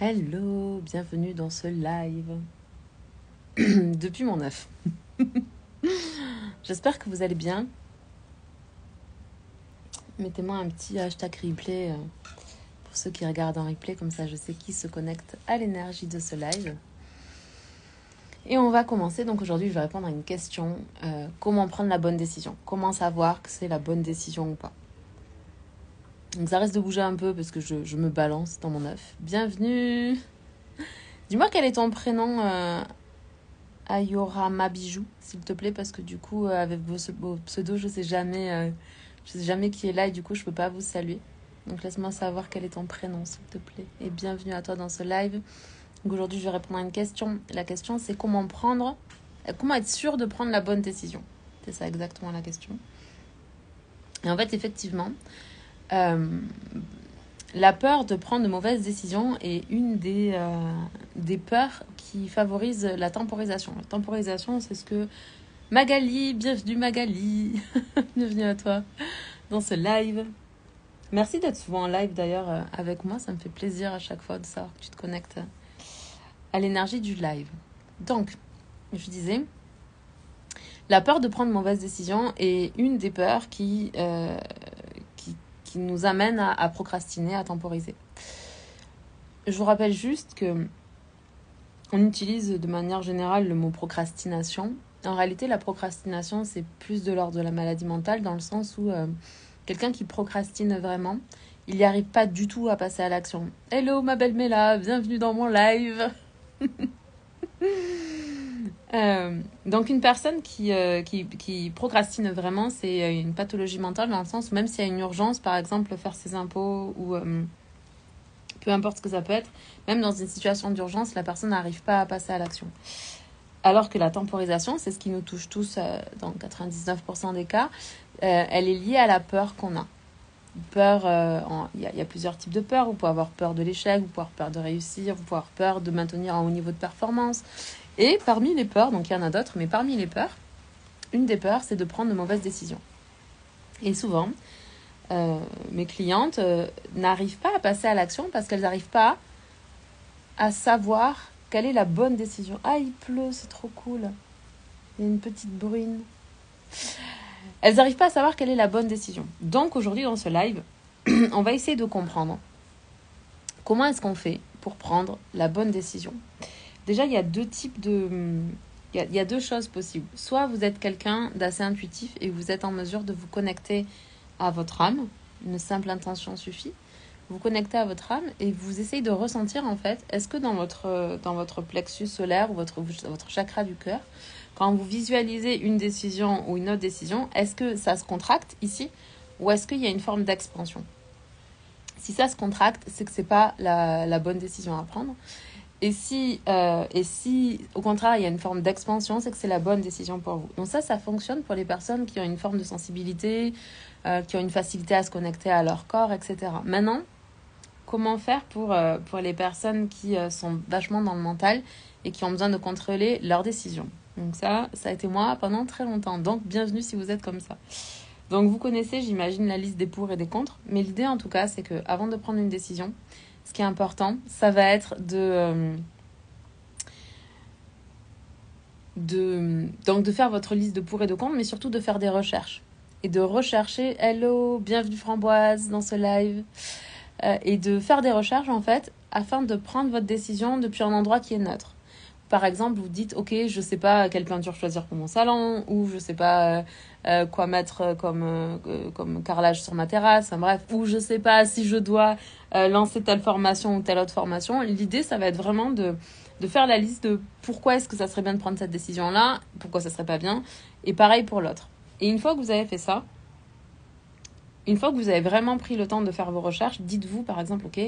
Hello, bienvenue dans ce live depuis mon œuf. J'espère que vous allez bien. Mettez-moi un petit hashtag replay pour ceux qui regardent en replay, comme ça je sais qui se connecte à l'énergie de ce live. Et on va commencer, donc aujourd'hui je vais répondre à une question. Comment prendre la bonne décision? Comment savoir que c'est la bonne décision ou pas? Donc ça reste de bouger un peu parce que je me balance dans mon œuf. Bienvenue. Dis-moi quel est ton prénom Ayorama Bijou, s'il te plaît, parce que du coup, avec vos pseudos, je sais jamais qui est là et du coup, je peux pas vous saluer. Donc, laisse-moi savoir quel est ton prénom, s'il te plaît. Et bienvenue à toi dans ce live. Donc, aujourd'hui, je vais répondre à une question. La question, c'est comment être sûr de prendre la bonne décision. C'est ça exactement la question. Et en fait, effectivement, la peur de prendre de mauvaises décisions est une des peurs qui favorise la temporisation. La temporisation, c'est ce que Magali, bienvenue Magali, bienvenue à toi dans ce live. Merci d'être souvent en live d'ailleurs avec moi, ça me fait plaisir à chaque fois de savoir que tu te connectes à l'énergie du live. Donc, je disais, la peur de prendre de mauvaises décisions est une des peurs qui nous amène à procrastiner, à temporiser. Je vous rappelle juste que on utilise de manière générale le mot procrastination. En réalité, la procrastination, c'est plus de l'ordre de la maladie mentale, dans le sens où quelqu'un qui procrastine vraiment, il n'y arrive pas du tout à passer à l'action. Hello ma belle Mela, bienvenue dans mon live. Donc une personne qui procrastine vraiment, c'est une pathologie mentale, dans le sens où même s'il y a une urgence, par exemple faire ses impôts ou peu importe ce que ça peut être, même dans une situation d'urgence, la personne n'arrive pas à passer à l'action. Alors que la temporisation, c'est ce qui nous touche tous dans 99% des cas, elle est liée à la peur qu'on a. Peur, il y a plusieurs types de peurs. Vous pouvez avoir peur de l'échec, vous pouvez avoir peur de réussir, vous pouvez avoir peur de maintenir un haut niveau de performance. Et parmi les peurs, donc il y en a d'autres, mais parmi les peurs, une des peurs, c'est de prendre de mauvaises décisions. Et souvent, mes clientes n'arrivent pas à passer à l'action parce qu'elles n'arrivent pas à savoir quelle est la bonne décision. Ah, il pleut, c'est trop cool. Il y a une petite bruine. Elles n'arrivent pas à savoir quelle est la bonne décision. Donc aujourd'hui dans ce live, on va essayer de comprendre comment est-ce qu'on fait pour prendre la bonne décision. Déjà, il y a deux types de... Il y a deux choses possibles. Soit vous êtes quelqu'un d'assez intuitif et vous êtes en mesure de vous connecter à votre âme. Une simple intention suffit. Vous connectez à votre âme et vous essayez de ressentir en fait, est-ce que dans votre plexus solaire ou votre chakra du cœur, quand vous visualisez une décision ou une autre décision, est-ce que ça se contracte ici ou est-ce qu'il y a une forme d'expansion? Si ça se contracte, c'est que c'est pas la bonne décision à prendre. Et si au contraire il y a une forme d'expansion, c'est que c'est la bonne décision pour vous. Donc ça fonctionne pour les personnes qui ont une forme de sensibilité, qui ont une facilité à se connecter à leur corps, etc. Maintenant, comment faire pour les personnes qui sont vachement dans le mental et qui ont besoin de contrôler leurs décisions? Donc ça a été moi pendant très longtemps. Donc bienvenue si vous êtes comme ça. Donc vous connaissez, j'imagine, la liste des pour et des contre. Mais l'idée en tout cas, c'est que avant de prendre une décision, ce qui est important, ça va être de faire votre liste de pour et de contre, mais surtout de faire des recherches. Et de rechercher, hello, bienvenue Framboise dans ce live. Et de faire des recherches en fait, afin de prendre votre décision depuis un endroit qui est neutre. Par exemple, vous dites, ok, je sais pas quelle peinture choisir pour mon salon, ou je sais pas quoi mettre comme carrelage sur ma terrasse, enfin, bref, ou je sais pas si je dois lancer telle formation ou telle autre formation. L'idée, ça va être vraiment de faire la liste de pourquoi est-ce que ça serait bien de prendre cette décision-là, pourquoi ça serait pas bien, et pareil pour l'autre. Et une fois que vous avez fait ça, une fois que vous avez vraiment pris le temps de faire vos recherches, dites-vous par exemple, ok,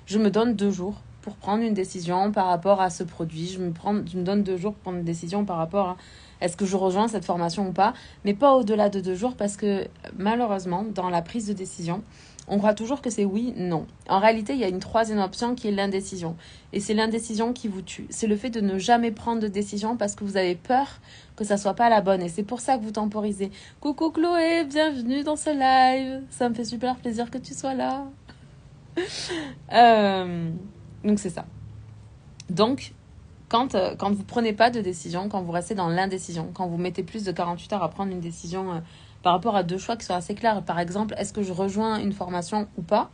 je me donne 2 jours pour prendre une décision par rapport à ce produit. Je me donne 2 jours pour prendre une décision par rapport à est-ce que je rejoins cette formation ou pas, mais pas au-delà de 2 jours parce que malheureusement, dans la prise de décision, on croit toujours que c'est oui, non. En réalité, il y a une troisième option qui est l'indécision. Et c'est l'indécision qui vous tue. C'est le fait de ne jamais prendre de décision parce que vous avez peur que ça soit pas la bonne. Et c'est pour ça que vous temporisez. Coucou Chloé, bienvenue dans ce live. Ça me fait super plaisir que tu sois là. Donc c'est ça. Donc, quand vous prenez pas de décision, quand vous restez dans l'indécision, quand vous mettez plus de 48 heures à prendre une décision par rapport à deux choix qui sont assez clairs, par exemple, est-ce que je rejoins une formation ou pas,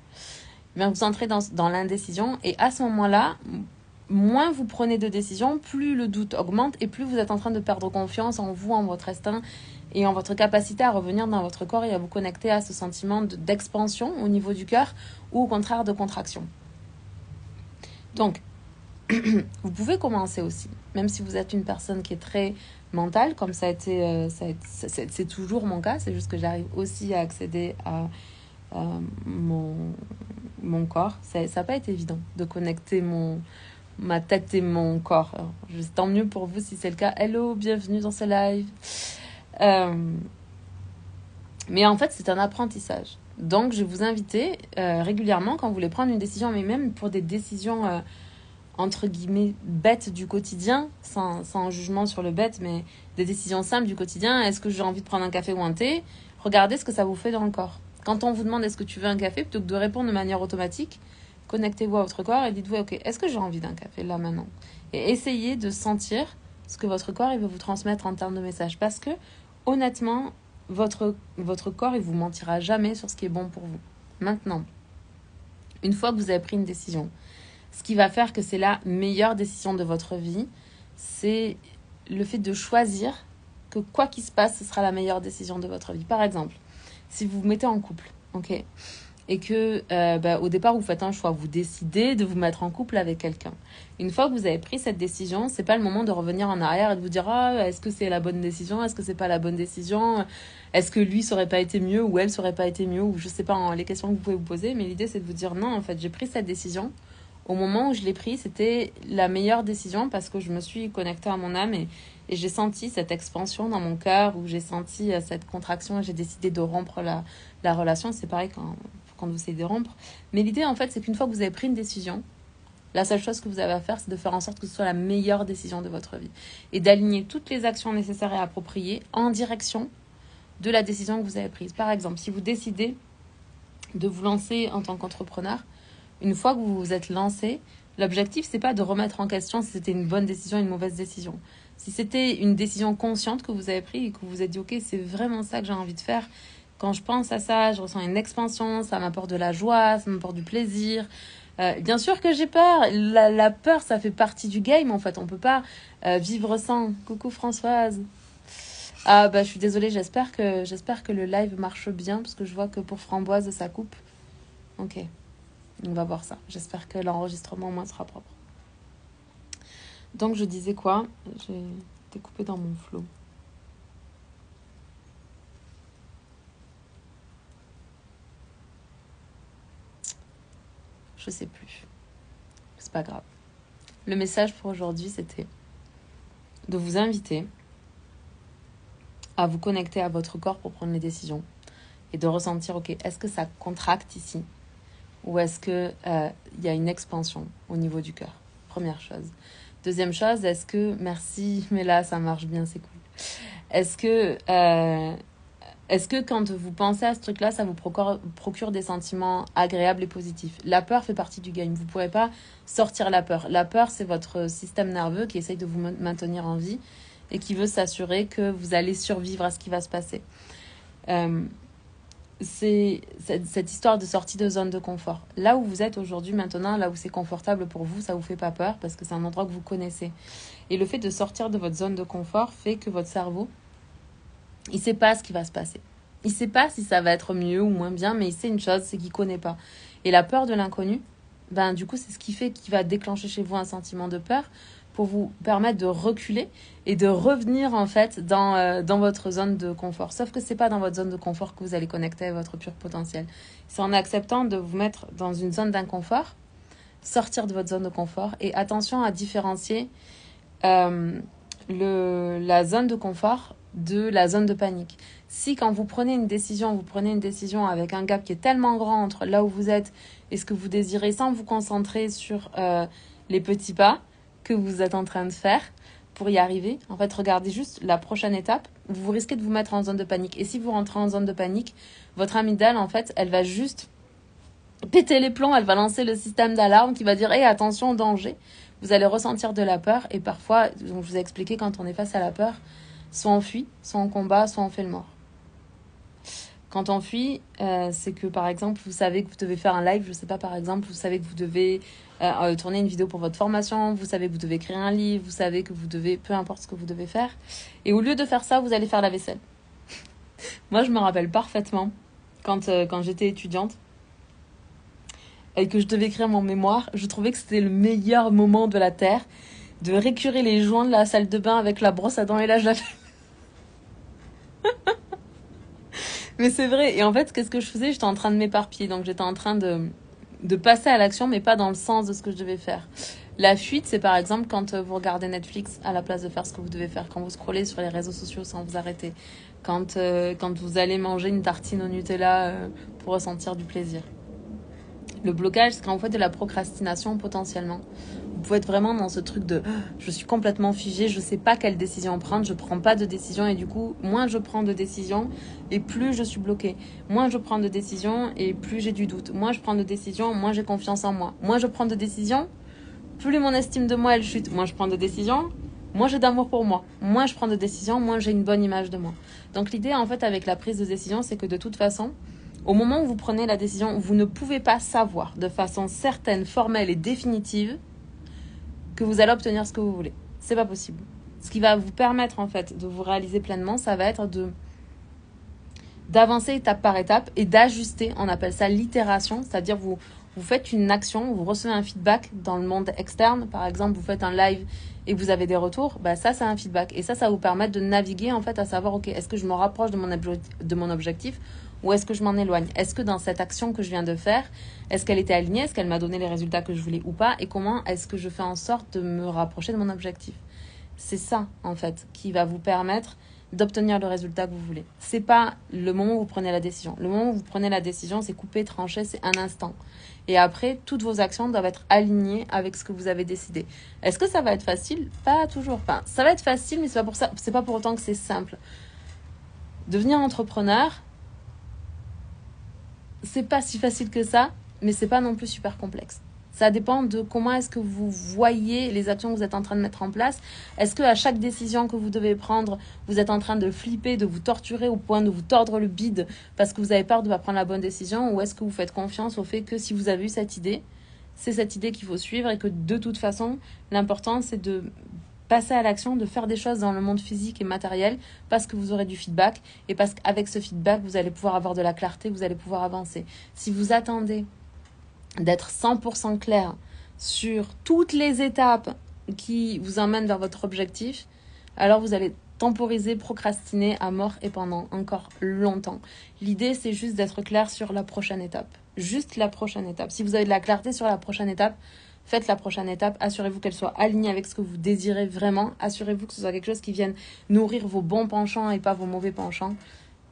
bien, vous entrez dans l'indécision et à ce moment-là, moins vous prenez de décisions, plus le doute augmente et plus vous êtes en train de perdre confiance en vous, en votre instinct et en votre capacité à revenir dans votre corps et à vous connecter à ce sentiment d'expansion au niveau du cœur ou au contraire de contraction. Donc, vous pouvez commencer aussi, même si vous êtes une personne qui est très mentale, comme ça a été, c'est toujours mon cas, c'est juste que j'arrive aussi à accéder à mon corps. Ça n'a pas été évident de connecter ma tête et mon corps. Alors, tant mieux pour vous si c'est le cas. Hello, bienvenue dans ce live. Mais en fait, c'est un apprentissage. Donc, je vais vous inviter régulièrement quand vous voulez prendre une décision, mais même pour des décisions entre guillemets bêtes du quotidien, sans jugement sur le bête, mais des décisions simples du quotidien. Est-ce que j'ai envie de prendre un café ou un thé? Regardez ce que ça vous fait dans le corps. Quand on vous demande est-ce que tu veux un café, plutôt que de répondre de manière automatique, connectez-vous à votre corps et dites-vous, ok, est-ce que j'ai envie d'un café là maintenant? Et essayez de sentir ce que votre corps il veut vous transmettre en termes de message. Parce que honnêtement, votre corps il vous mentira jamais sur ce qui est bon pour vous. Maintenant, une fois que vous avez pris une décision, ce qui va faire que c'est la meilleure décision de votre vie, c'est le fait de choisir que quoi qu'il se passe, ce sera la meilleure décision de votre vie. Par exemple, si vous vous mettez en couple, ok, et que au départ vous faites un choix, vous décidez de vous mettre en couple avec quelqu'un. Une fois que vous avez pris cette décision, c'est pas le moment de revenir en arrière et de vous dire est-ce que c'est la bonne décision, est-ce que c'est pas la bonne décision, est-ce que lui ça aurait pas été mieux ou elle ça aurait pas été mieux, ou je sais pas, les questions que vous pouvez vous poser, mais l'idée c'est de vous dire non, en fait j'ai pris cette décision. Au moment où je l'ai pris, c'était la meilleure décision parce que je me suis connectée à mon âme et j'ai senti cette expansion dans mon cœur, où j'ai senti cette contraction et j'ai décidé de rompre la relation. C'est pareil quand vous essayez de rompre. Mais l'idée, en fait, c'est qu'une fois que vous avez pris une décision, la seule chose que vous avez à faire, c'est de faire en sorte que ce soit la meilleure décision de votre vie et d'aligner toutes les actions nécessaires et appropriées en direction de la décision que vous avez prise. Par exemple, si vous décidez de vous lancer en tant qu'entrepreneur, une fois que vous vous êtes lancé, l'objectif, c'est pas de remettre en question si c'était une bonne décision ou une mauvaise décision. Si c'était une décision consciente que vous avez prise et que vous vous êtes dit, ok, c'est vraiment ça que j'ai envie de faire. Quand je pense à ça, je ressens une expansion, ça m'apporte de la joie, ça m'apporte du plaisir. Bien sûr que j'ai peur. La peur, ça fait partie du game, en fait. On peut pas vivre sans. Coucou Françoise. Ah bah je suis désolée, j'espère que le live marche bien, parce que je vois que pour Framboise, ça coupe. Ok. On va voir ça. J'espère que l'enregistrement au moins sera propre. Donc je disais quoi? J'ai été coupée dans mon flow. Je sais plus. C'est pas grave. Le message pour aujourd'hui, c'était de vous inviter à vous connecter à votre corps pour prendre les décisions et de ressentir, ok, est-ce que ça contracte ici? Ou est-ce qu'il y a une expansion au niveau du cœur? Première chose. Deuxième chose, est-ce que... Merci, mais là, ça marche bien, c'est cool. Est-ce que quand vous pensez à ce truc-là, ça vous procure des sentiments agréables et positifs? La peur fait partie du game. Vous ne pourrez pas sortir la peur. La peur, c'est votre système nerveux qui essaye de vous maintenir en vie et qui veut s'assurer que vous allez survivre à ce qui va se passer. C'est cette histoire de sortie de zone de confort. Là où vous êtes aujourd'hui, maintenant, là où c'est confortable pour vous, ça vous fait pas peur parce que c'est un endroit que vous connaissez. Et le fait de sortir de votre zone de confort fait que votre cerveau, il sait pas ce qui va se passer. Il sait pas si ça va être mieux ou moins bien, mais il sait une chose, c'est qu'il connaît pas. Et la peur de l'inconnu, du coup, c'est ce qui fait qu'il va déclencher chez vous un sentiment de peur pour vous permettre de reculer et de revenir en fait dans votre zone de confort. Sauf que c'est pas dans votre zone de confort que vous allez connecter à votre pur potentiel. C'est en acceptant de vous mettre dans une zone d'inconfort, sortir de votre zone de confort, et attention à différencier la zone de confort de la zone de panique. Si quand vous prenez une décision avec un gap qui est tellement grand entre là où vous êtes et ce que vous désirez, sans vous concentrer sur les petits pas que vous êtes en train de faire pour y arriver, en fait, regardez juste la prochaine étape, vous risquez de vous mettre en zone de panique. Et si vous rentrez en zone de panique, votre amygdale, en fait, elle va juste péter les plombs, elle va lancer le système d'alarme qui va dire « Hey, attention, danger !» vous allez ressentir de la peur. Et parfois, donc je vous ai expliqué, quand on est face à la peur, soit on fuit, soit on combat, soit on fait le mort. Quand on fuit, c'est que par exemple, vous savez que vous devez faire un live, je sais pas, par exemple, vous savez que vous devez tourner une vidéo pour votre formation, vous savez que vous devez écrire un livre, vous savez que vous devez, peu importe ce que vous devez faire. Et au lieu de faire ça, vous allez faire la vaisselle. Moi, je me rappelle parfaitement quand j'étais étudiante et que je devais écrire mon mémoire, je trouvais que c'était le meilleur moment de la Terre de récurer les joints de la salle de bain avec la brosse à dents et la javel. Mais c'est vrai. Et en fait, qu'est-ce que je faisais? J'étais en train de m'éparpiller. Donc, j'étais en train de passer à l'action, mais pas dans le sens de ce que je devais faire. La fuite, c'est par exemple quand vous regardez Netflix à la place de faire ce que vous devez faire. Quand vous scrollez sur les réseaux sociaux sans vous arrêter. Quand vous allez manger une tartine au Nutella pour ressentir du plaisir. Le blocage, c'est quand vous faites de la procrastination potentiellement. Vous pouvez être vraiment dans ce truc de je suis complètement figée, je sais pas quelle décision prendre, je prends pas de décision et du coup, moins je prends de décisions et plus je suis bloquée. Moins je prends de décisions et plus j'ai du doute. Moins je prends de décisions, moins j'ai confiance en moi. Moins je prends de décisions, plus mon estime de moi elle chute. Moins je prends de décisions, moins j'ai d'amour pour moi. Moins je prends de décisions, moins j'ai une bonne image de moi. Donc l'idée en fait avec la prise de décision, c'est que de toute façon, au moment où vous prenez la décision, vous ne pouvez pas savoir de façon certaine, formelle et définitive que vous allez obtenir ce que vous voulez. C'est pas possible. Ce qui va vous permettre en fait de vous réaliser pleinement, ça va être d'avancer étape par étape et d'ajuster. On appelle ça l'itération, c'est-à-dire vous faites une action, vous recevez un feedback dans le monde externe. Par exemple, vous faites un live et vous avez des retours, bah ça c'est un feedback. Et ça vous permet de naviguer en fait à savoir, ok, est-ce que je me rapproche de mon objectif ou est-ce que je m'en éloigne? Est-ce que dans cette action que je viens de faire, est-ce qu'elle était alignée? Est-ce qu'elle m'a donné les résultats que je voulais ou pas? Et comment est-ce que je fais en sorte de me rapprocher de mon objectif? C'est ça, en fait, qui va vous permettre d'obtenir le résultat que vous voulez. C'est pas le moment où vous prenez la décision. Le moment où vous prenez la décision, c'est couper, trancher, c'est un instant. Et après, toutes vos actions doivent être alignées avec ce que vous avez décidé. Est-ce que ça va être facile? Pas toujours. Enfin, ça va être facile, mais c'est pas pour autant que c'est simple. Devenir entrepreneur, c'est pas si facile que ça, mais c'est pas non plus super complexe. Ça dépend de comment est-ce que vous voyez les actions que vous êtes en train de mettre en place. Est-ce qu'à chaque décision que vous devez prendre, vous êtes en train de flipper, de vous torturer au point de vous tordre le bide parce que vous avez peur de ne pas prendre la bonne décision? Ou est-ce que vous faites confiance au fait que si vous avez eu cette idée, c'est cette idée qu'il faut suivre et que de toute façon, l'important c'est de passer à l'action, de faire des choses dans le monde physique et matériel parce que vous aurez du feedback et parce qu'avec ce feedback, vous allez pouvoir avoir de la clarté, vous allez pouvoir avancer. Si vous attendez d'être 100% clair sur toutes les étapes qui vous emmènent vers votre objectif, alors vous allez temporiser, procrastiner à mort et pendant encore longtemps. L'idée, c'est juste d'être clair sur la prochaine étape. Juste la prochaine étape. Si vous avez de la clarté sur la prochaine étape, faites la prochaine étape. Assurez-vous qu'elle soit alignée avec ce que vous désirez vraiment. Assurez-vous que ce soit quelque chose qui vienne nourrir vos bons penchants et pas vos mauvais penchants.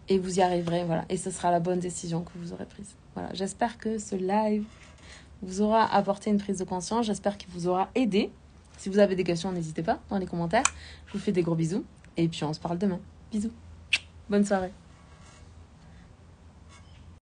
Et vous y arriverez, voilà. Et ce sera la bonne décision que vous aurez prise. Voilà. J'espère que ce live vous aura apporté une prise de conscience. J'espère qu'il vous aura aidé. Si vous avez des questions, n'hésitez pas dans les commentaires. Je vous fais des gros bisous. Et puis on se parle demain. Bisous. Bonne soirée.